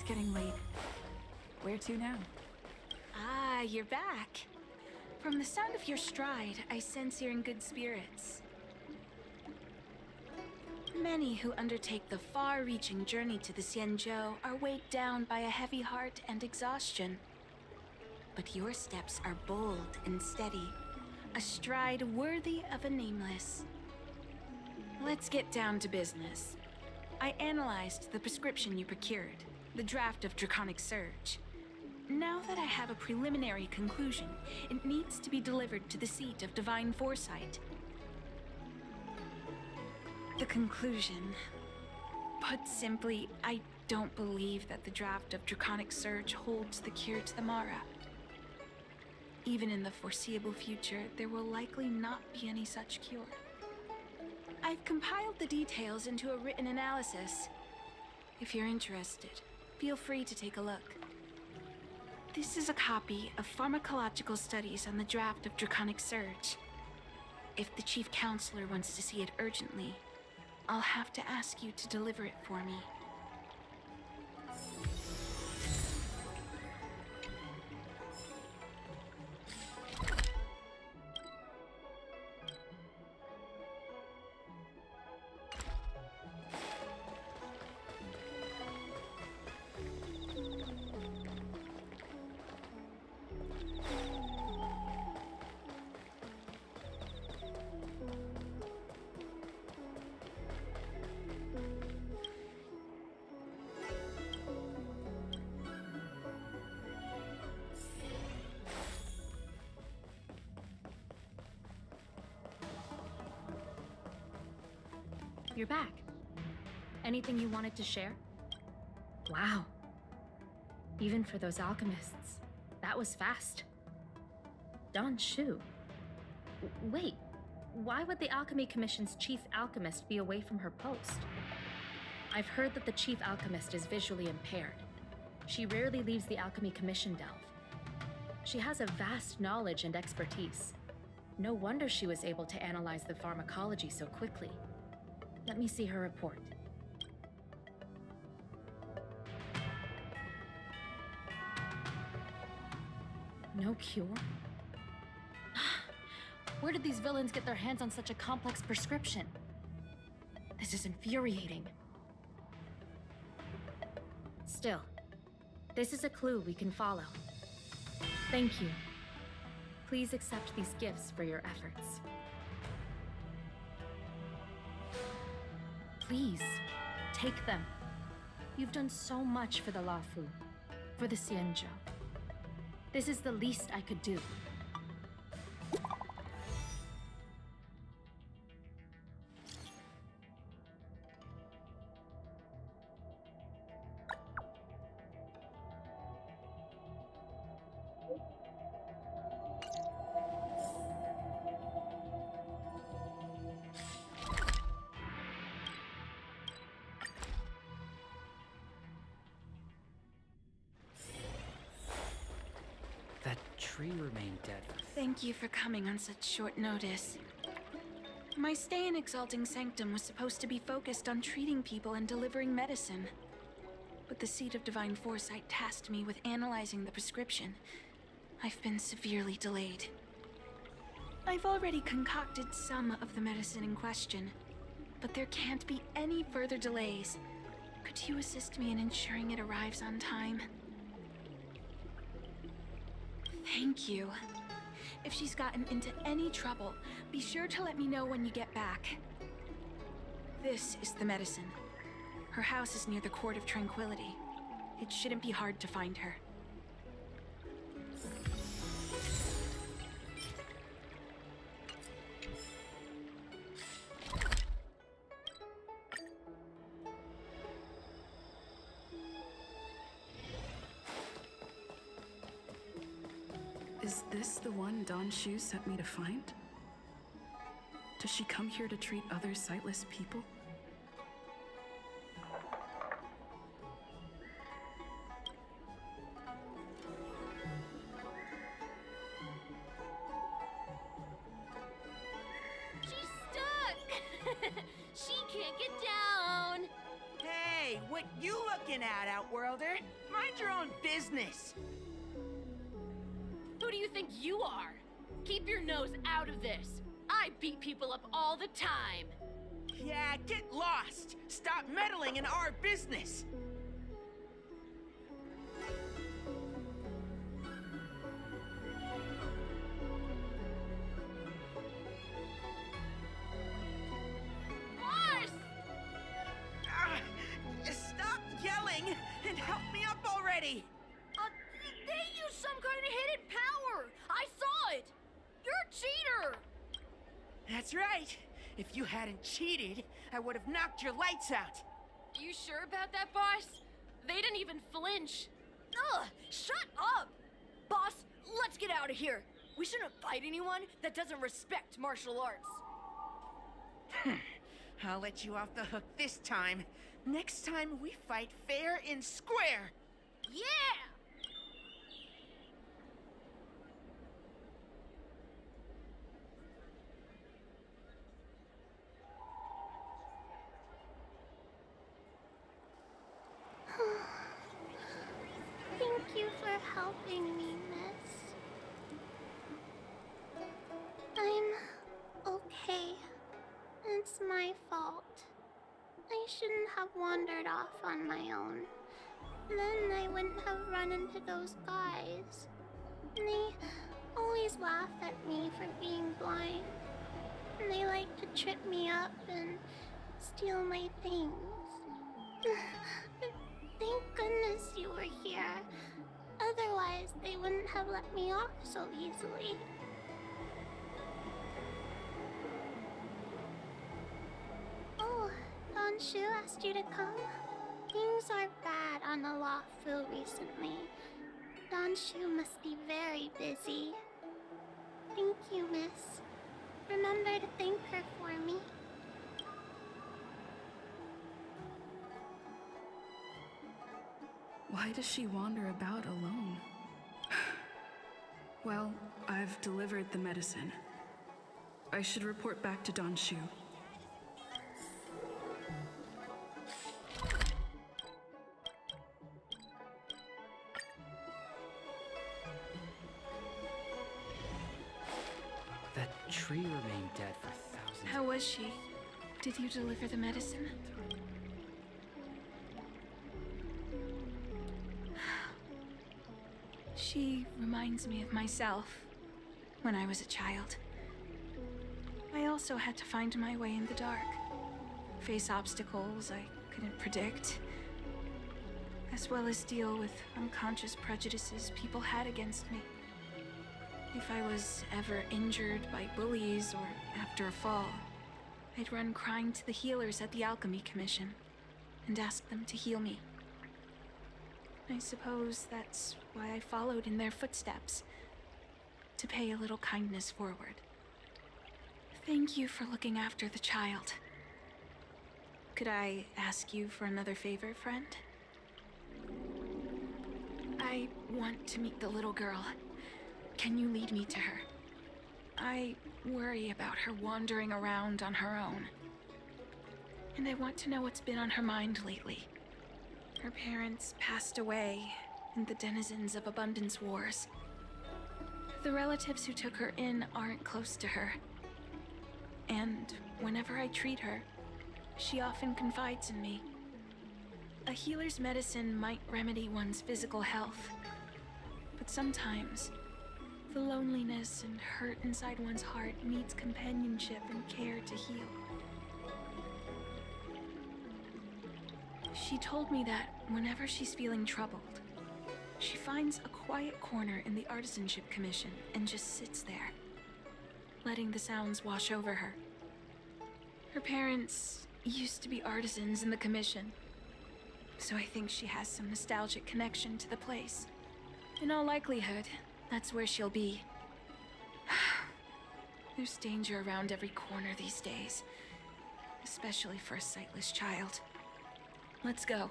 getting late. Where to now? Ah, you're back. From the sound of your stride, I sense you're in good spirits. Many who undertake the far-reaching journey to the Xianzhou are weighed down by a heavy heart and exhaustion. But your steps are bold and steady, a stride worthy of a nameless. Let's get down to business. I analyzed the prescription you procured, the draft of Draconic Surge. Now that I have a preliminary conclusion, it needs to be delivered to the seat of Divine Foresight. The conclusion. Put simply, I don't believe that the draft of Draconic Surge holds the cure to the Mara. Even in the foreseeable future, there will likely not be any such cure. I've compiled the details into a written analysis. If you're interested, feel free to take a look. This is a copy of pharmacological studies on the draft of Draconic Surge. If the Chief Counselor wants to see it urgently, I'll have to ask you to deliver it for me. You're back. Anything you wanted to share? Wow. Even for those alchemists, that was fast. Don Shu. Wait, why would the Alchemy Commission's chief alchemist be away from her post? I've heard that the chief alchemist is visually impaired. She rarely leaves the Alchemy Commission delve. She has a vast knowledge and expertise. No wonder she was able to analyze the pharmacology so quickly. Let me see her report. No cure? Where did these villains get their hands on such a complex prescription? This is infuriating. Still, this is a clue we can follow. Thank you. Please accept these gifts for your efforts. Please, take them. You've done so much for the Lafu, for the Xianzhou. This is the least I could do. That tree remained dead for... Thank you for coming on such short notice. My stay in Exalting Sanctum was supposed to be focused on treating people and delivering medicine. But the Seat of Divine Foresight tasked me with analyzing the prescription. I've been severely delayed. I've already concocted some of the medicine in question, but there can't be any further delays. Could you assist me in ensuring it arrives on time? Thank you. If she's gotten into any trouble, be sure to let me know when you get back. This is the medicine. Her house is near the Court of Tranquility. It shouldn't be hard to find her. Is this the one Don Shu sent me to find? Does she come here to treat other sightless people? She's stuck! She can't get down! Hey, What you looking at, Outworlder? Mind your own business. Who do you think you are? Keep your nose out of this. I beat people up all the time. Yeah, get lost. Stop meddling in our business. Boss! Stop yelling and help me up already. They used some kind of hidden power. I saw it. You're a cheater. That's right. If you hadn't cheated, I would have knocked your lights out. You sure about that, boss? They didn't even flinch. Ugh! Shut up! Boss, let's get out of here. We shouldn't fight anyone that doesn't respect martial arts. I'll let you off the hook this time. Next time we fight fair and square. Yeah! Thank you for helping me, miss. I'm okay. It's my fault. I shouldn't have wandered off on my own. Then I wouldn't have run into those guys. They always laugh at me for being blind. And they like to trip me up and steal my things. Thank goodness you were here. Otherwise, they wouldn't have let me off so easily. Oh, Don Shu asked you to come? Things are bad on the law field recently. Don Shu must be very busy. Thank you, miss. Remember to thank her for me. Why does she wander about alone? Well, I've delivered the medicine. I should report back to Don Shu. That tree remained dead for thousands. How was she? Did you deliver the medicine? She reminds me of myself when I was a child. I also had to find my way in the dark, face obstacles I couldn't predict, as well as deal with unconscious prejudices people had against me. If I was ever injured by bullies or after a fall, I'd run crying to the healers at the Alchemy Commission and ask them to heal me. I suppose that's why I followed in their footsteps, to pay a little kindness forward. Thank you for looking after the child. Could I ask you for another favor, friend? I want to meet the little girl. Can you lead me to her? I worry about her wandering around on her own. And I want to know what's been on her mind lately. Her parents passed away in the denizens of Abundance Wars. The relatives who took her in aren't close to her. And whenever I treat her, she often confides in me. A healer's medicine might remedy one's physical health, but sometimes the loneliness and hurt inside one's heart needs companionship and care to heal. She told me that whenever she's feeling troubled, she finds a quiet corner in the Artisanship Commission and just sits there, letting the sounds wash over her. Her parents used to be artisans in the Commission, so I think she has some nostalgic connection to the place. In all likelihood, that's where she'll be. There's danger around every corner these days, especially for a sightless child. Let's go.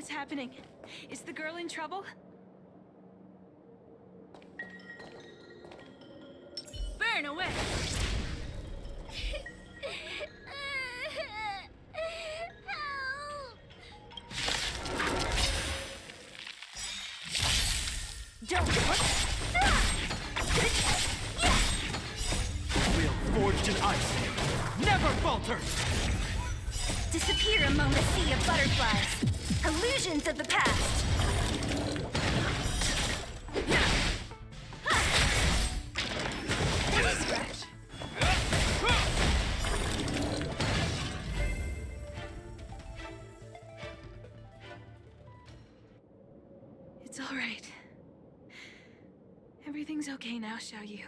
What's happening? Is the girl in trouble? Burn away! Don't Will forged in ice, never falter! disappear among the sea of butterflies. Illusions of the past. Scratch. It's all right. Everything's okay now, Xiaoyu.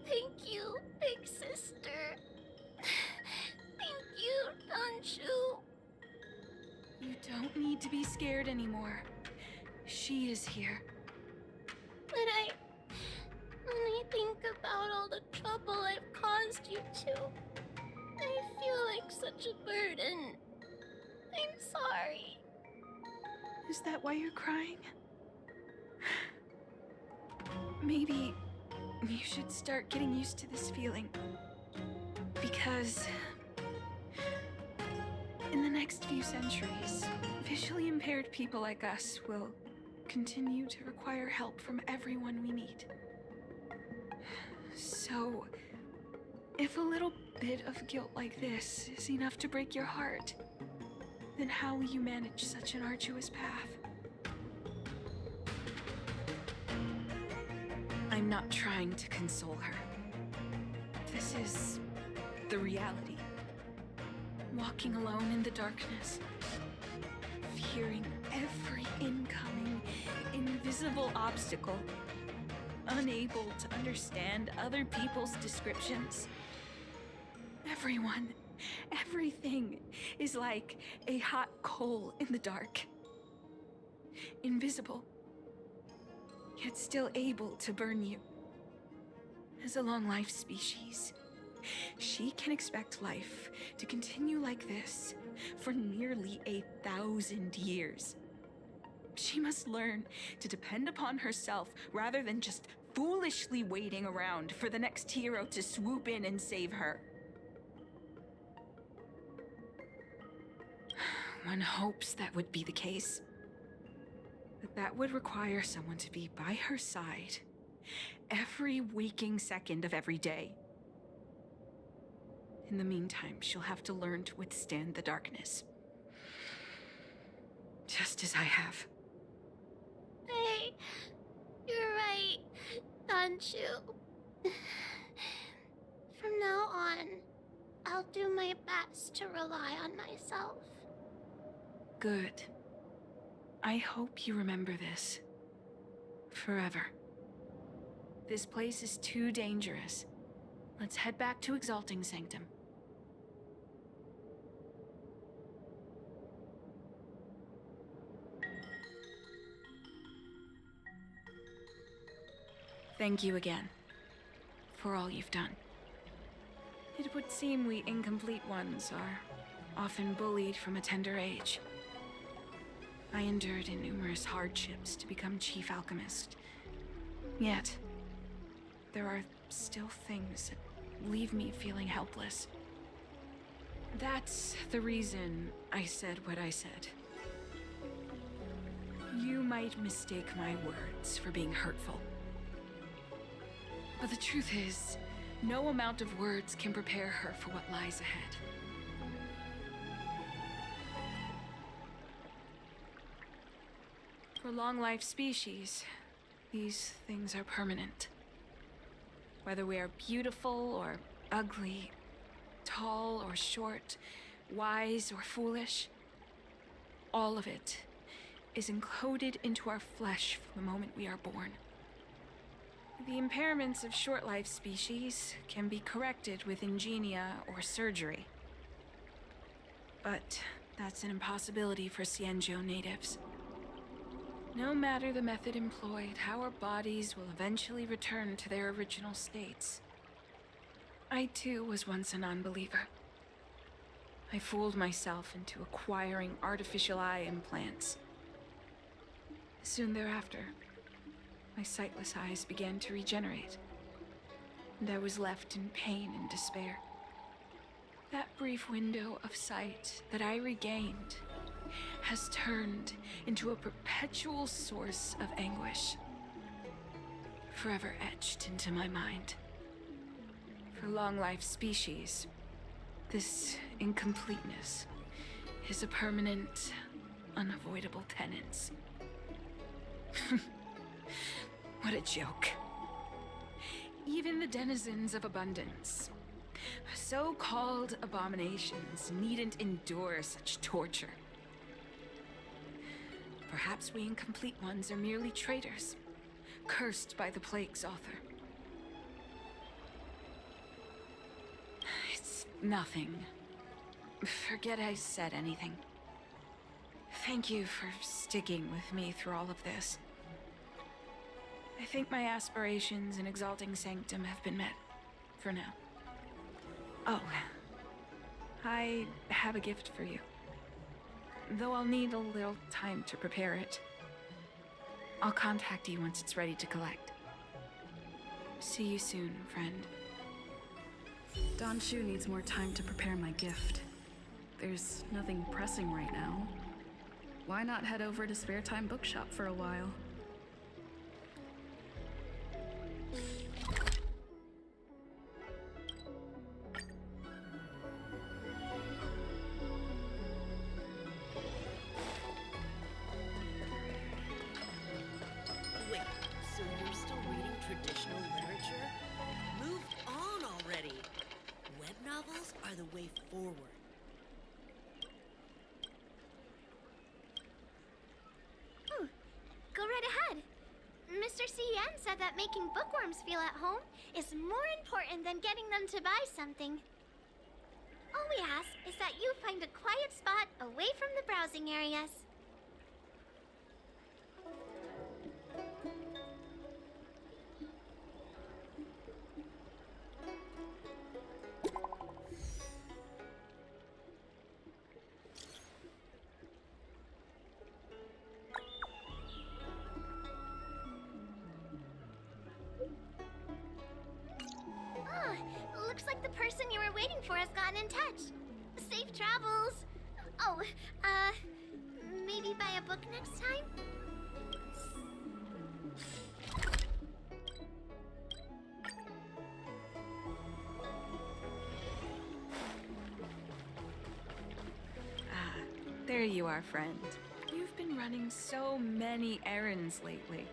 Thank you, big sister. Thank you, Danshu. You don't need to be scared anymore. She is here. When I think about all the trouble I've caused you two, I feel like such a burden. I'm sorry. Is that why you're crying? Maybe you should start getting used to this feeling. Because in the next few centuries, visually impaired people like us will continue to require help from everyone we meet. So, if a little bit of guilt like this is enough to break your heart, then how will you manage such an arduous path? I'm not trying to console her. This is the reality. Walking alone in the darkness, fearing every incoming, invisible obstacle, unable to understand other people's descriptions. Everyone, everything is like a hot coal in the dark. Invisible, yet still able to burn you. As a long-life species, she can expect life to continue like this for nearly 1,000 years. She must learn to depend upon herself rather than just foolishly waiting around for the next hero to swoop in and save her. One hopes that would be the case. But that would require someone to be by her side every waking second of every day. In the meantime, she'll have to learn to withstand the darkness. Just as I have. Hey, you're right, Danshu. From now on, I'll do my best to rely on myself. Good. I hope you remember this. Forever. This place is too dangerous. Let's head back to Exalting Sanctum. Thank you again for all you've done. It would seem we incomplete ones are often bullied from a tender age. I endured numerous hardships to become Chief Alchemist. Yet, there are still things that leave me feeling helpless. That's the reason I said what I said. You might mistake my words for being hurtful. But the truth is, no amount of words can prepare her for what lies ahead. For long-life species, these things are permanent. Whether we are beautiful or ugly, tall or short, wise or foolish, all of it is encoded into our flesh from the moment we are born. The impairments of short-life species can be corrected with ingenia or surgery. But that's an impossibility for Xianzhou natives. No matter the method employed, our bodies will eventually return to their original states. I too was once a non-believer. I fooled myself into acquiring artificial eye implants. Soon thereafter, my sightless eyes began to regenerate, and I was left in pain and despair. That brief window of sight that I regained has turned into a perpetual source of anguish, forever etched into my mind. For long-life species, this incompleteness is a permanent, unavoidable tenance. What a joke. Even the denizens of abundance, so-called abominations, needn't endure such torture. Perhaps we incomplete ones are merely traitors, cursed by the plague's author. It's nothing. Forget I said anything. Thank you for sticking with me through all of this. I think my aspirations in exalting sanctum have been met, for now. Oh, I have a gift for you. Though I'll need a little time to prepare it. I'll contact you once it's ready to collect. See you soon, friend. Don Shu needs more time to prepare my gift. There's nothing pressing right now. Why not head over to Spare Time Bookshop for a while? Wait, so you're still reading traditional literature? Move on already! Web novels are the way forward. Oh, go right ahead. Mr. C.N. said that making bookworms feel at home is more important than getting them to buy something. All we ask is that you find a quiet spot away from the browsing areas. Ah, looks like the person you were waiting for has gotten in touch. Safe travels. Oh, maybe buy a book next time? There you are, friend. You've been running so many errands lately.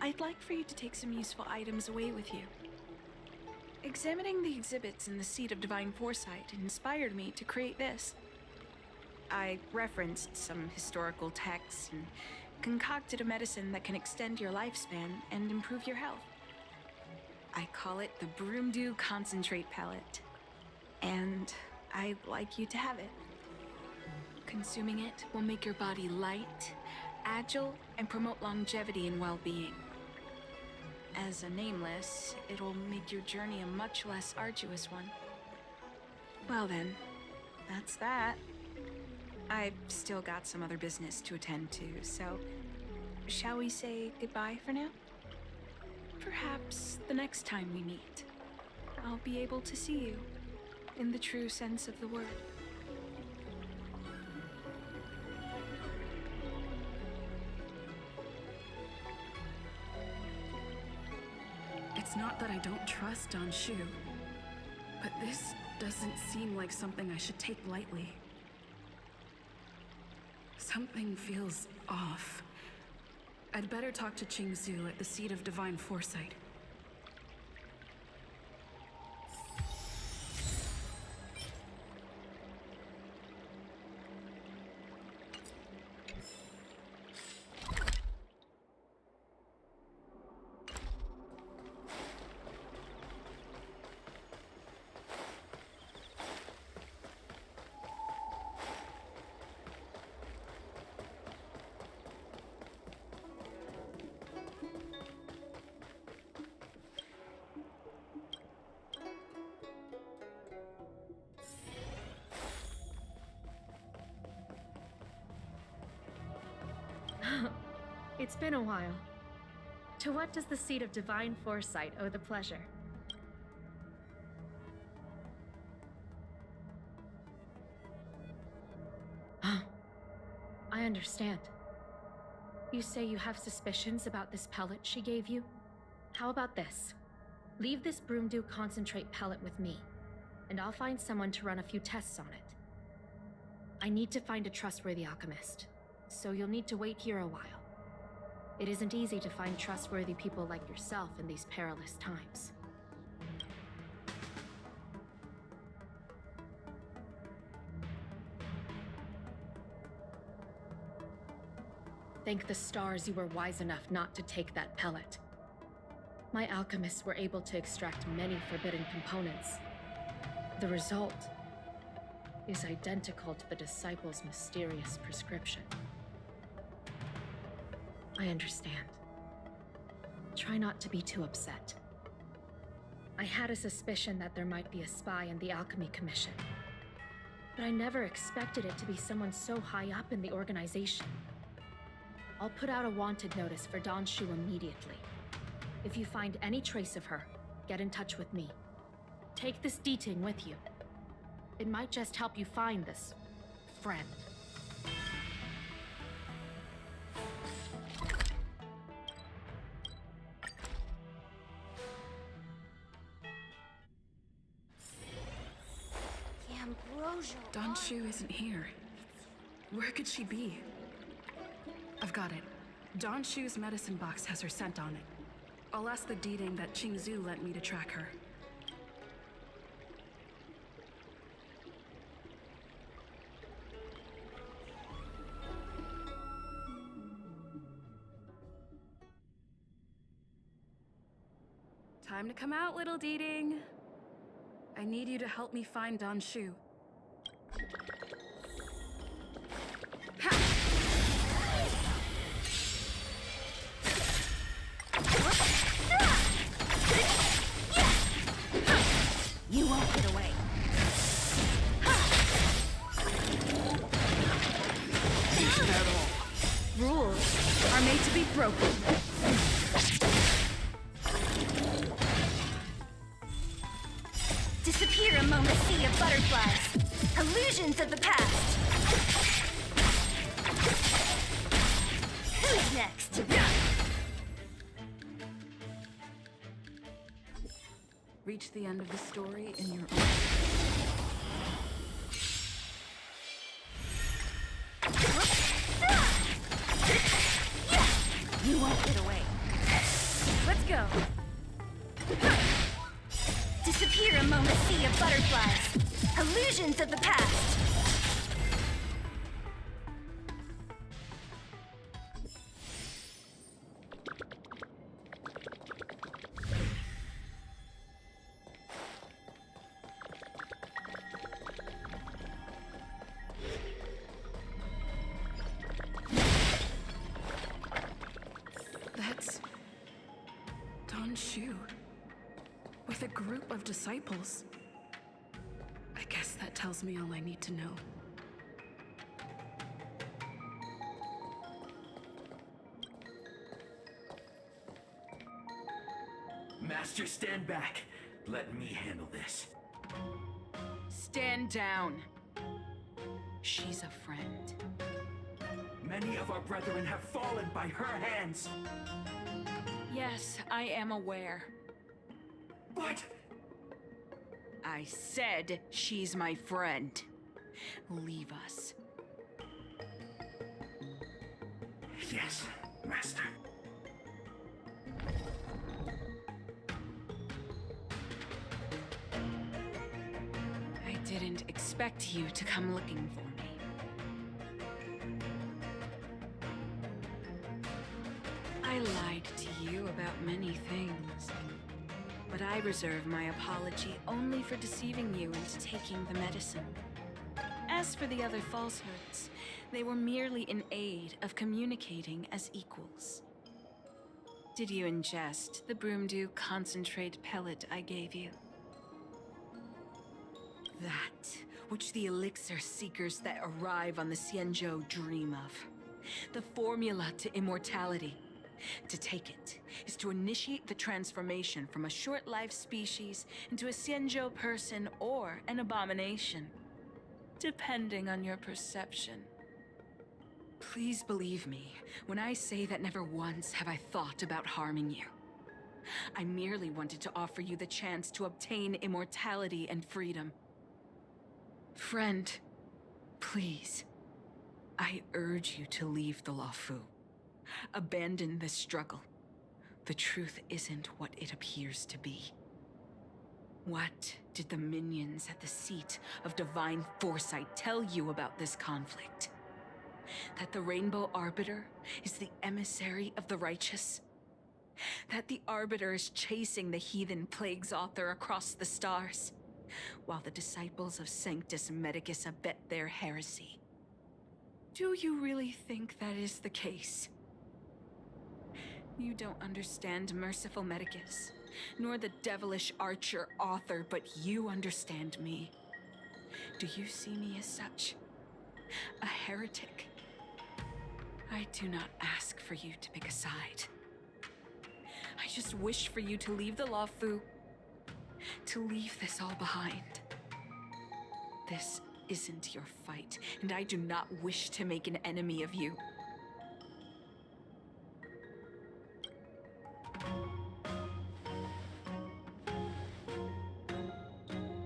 I'd like for you to take some useful items away with you. Examining the exhibits in the Seat of Divine Foresight inspired me to create this. I referenced some historical texts and concocted a medicine that can extend your lifespan and improve your health. I call it the Broomdew Concentrate Pellet, and I'd like you to have it. Consuming it will make your body light, agile, and promote longevity and well-being. As a nameless, it'll make your journey a much less arduous one. Well then, that's that. I've still got some other business to attend to, so shall we say goodbye for now? Perhaps the next time we meet, I'll be able to see you in the true sense of the word. It's not that I don't trust Don Shu, but this doesn't seem like something I should take lightly. Something feels off. I'd better talk to Qingzu at the Seat of Divine Foresight. It's been a while. To what does the seat of divine foresight owe the pleasure? I understand. You say you have suspicions about this pellet she gave you? How about this? Leave this Broomdew concentrate pellet with me, and I'll find someone to run a few tests on it. I need to find a trustworthy alchemist, so you'll need to wait here a while. It isn't easy to find trustworthy people like yourself in these perilous times. Thank the stars you were wise enough not to take that pellet. My alchemists were able to extract many forbidden components. The result is identical to the disciple's mysterious prescription. I understand. Try not to be too upset. I had a suspicion that there might be a spy in the Alchemy Commission, but I never expected it to be someone so high up in the organization. I'll put out a wanted notice for Don Shu immediately. If you find any trace of her, get in touch with me. Take this D-Ting with you. It might just help you find this friend. Don Shu isn't here. Where could she be? I've got it. Don Shu's medicine box has her scent on it. I'll ask the D-Ting that Qingzu lent me to track her. Time to come out, little D-Ting. I need you to help me find Don Shu. You won't get away. Rules are made to be broken. Disappear among the sea of butterflies. Illusions of the past. Who's next? Reach the end of the story in your own. You won't get away. Let's go. Disappear among the sea of butterflies. Illusions of the past. That's Don Shu with a group of disciples. I guess that tells me all I need to know. Master, stand back. Let me handle this. Stand down. She's a friend. Many of our brethren have fallen by her hands. Yes, I am aware. But I said she's my friend. Leave us. yes, Master. I didn't expect you to come looking for me. I lied to you about many things, but I reserve my apology only for deceiving you into taking the medicine. As for the other falsehoods, they were merely in aid of communicating as equals. Did you ingest the Broomdew concentrate pellet I gave you? That which the elixir seekers that arrive on the Xianzhou dream of. The formula to immortality. To take it is to initiate the transformation from a short-lived species into a Xianzhou person or an abomination, depending on your perception. Please believe me when I say that never once have I thought about harming you. I merely wanted to offer you the chance to obtain immortality and freedom. Friend, please, I urge you to leave the Luofu. Abandon this struggle. The truth isn't what it appears to be. What did the minions at the seat of divine foresight tell you about this conflict? That the Rainbow Arbiter is the emissary of the righteous? That the Arbiter is chasing the heathen plague's author across the stars, while the disciples of Sanctus Medicus abet their heresy? Do you really think that is the case? You don't understand Merciful Medicus, nor the devilish archer author, but you understand me. Do you see me as such? A heretic? I do not ask for you to pick a side. I just wish for you to leave the Luofu, to leave this all behind. This isn't your fight, and I do not wish to make an enemy of you.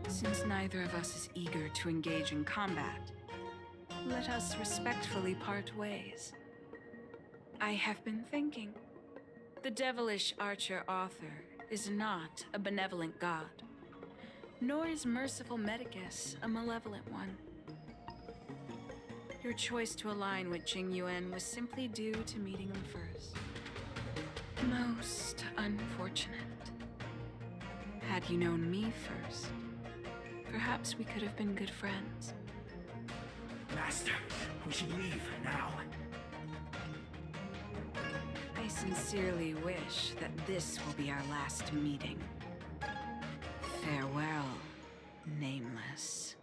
Since neither of us is eager to engage in combat, let us respectfully part ways. I have been thinking. The devilish archer author is not a benevolent god, nor is Merciful Medicus a malevolent one. Your choice to align with Jing Yuan was simply due to meeting him first. Most unfortunate. Had you known me first, perhaps we could have been good friends. Master, we should leave now. I sincerely wish that this will be our last meeting. Farewell, Nameless.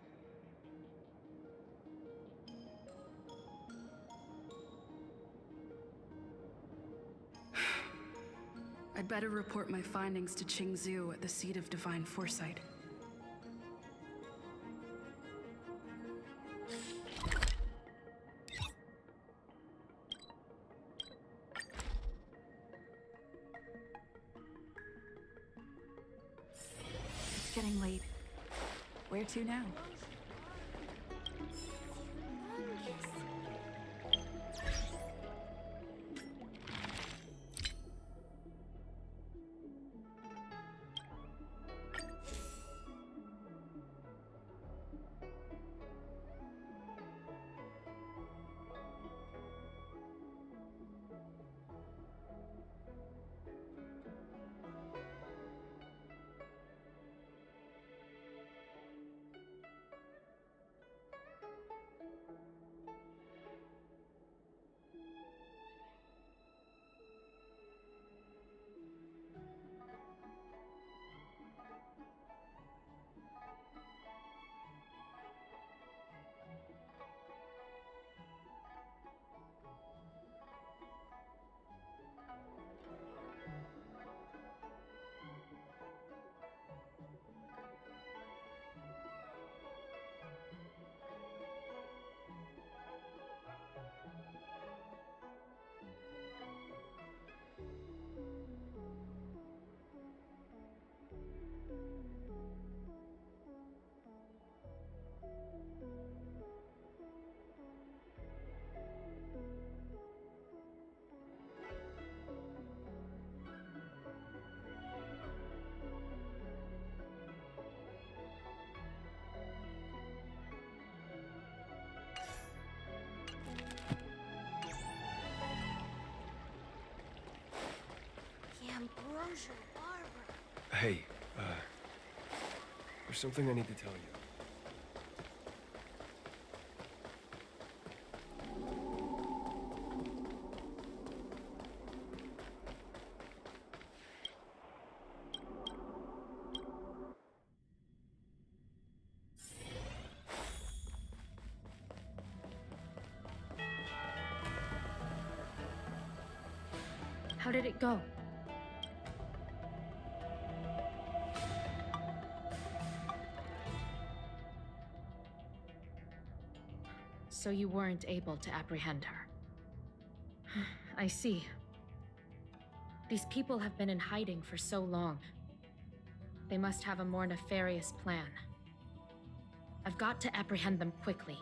I'd better report my findings to Qingzhou at the seat of divine foresight. It's getting late. Where to now? Ambrosial Arbor. Hey, there's something I need to tell you. How did it go? So you weren't able to apprehend her. I see. These people have been in hiding for so long. They must have a more nefarious plan. I've got to apprehend them quickly.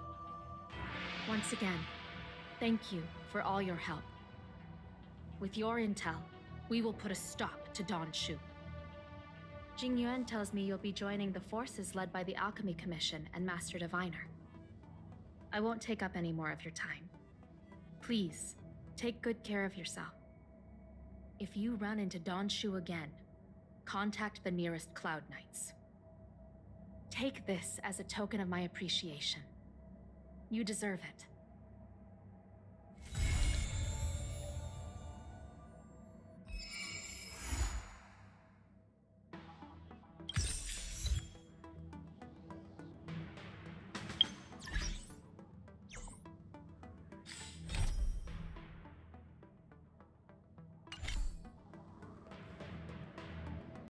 Once again, thank you for all your help. With your intel, we will put a stop to Don Shu. Jing Yuan tells me you'll be joining the forces led by the Alchemy Commission and Master Diviner. I won't take up any more of your time. Please, take good care of yourself. If you run into Don Shu again, contact the nearest Cloud Knights. Take this as a token of my appreciation. You deserve it.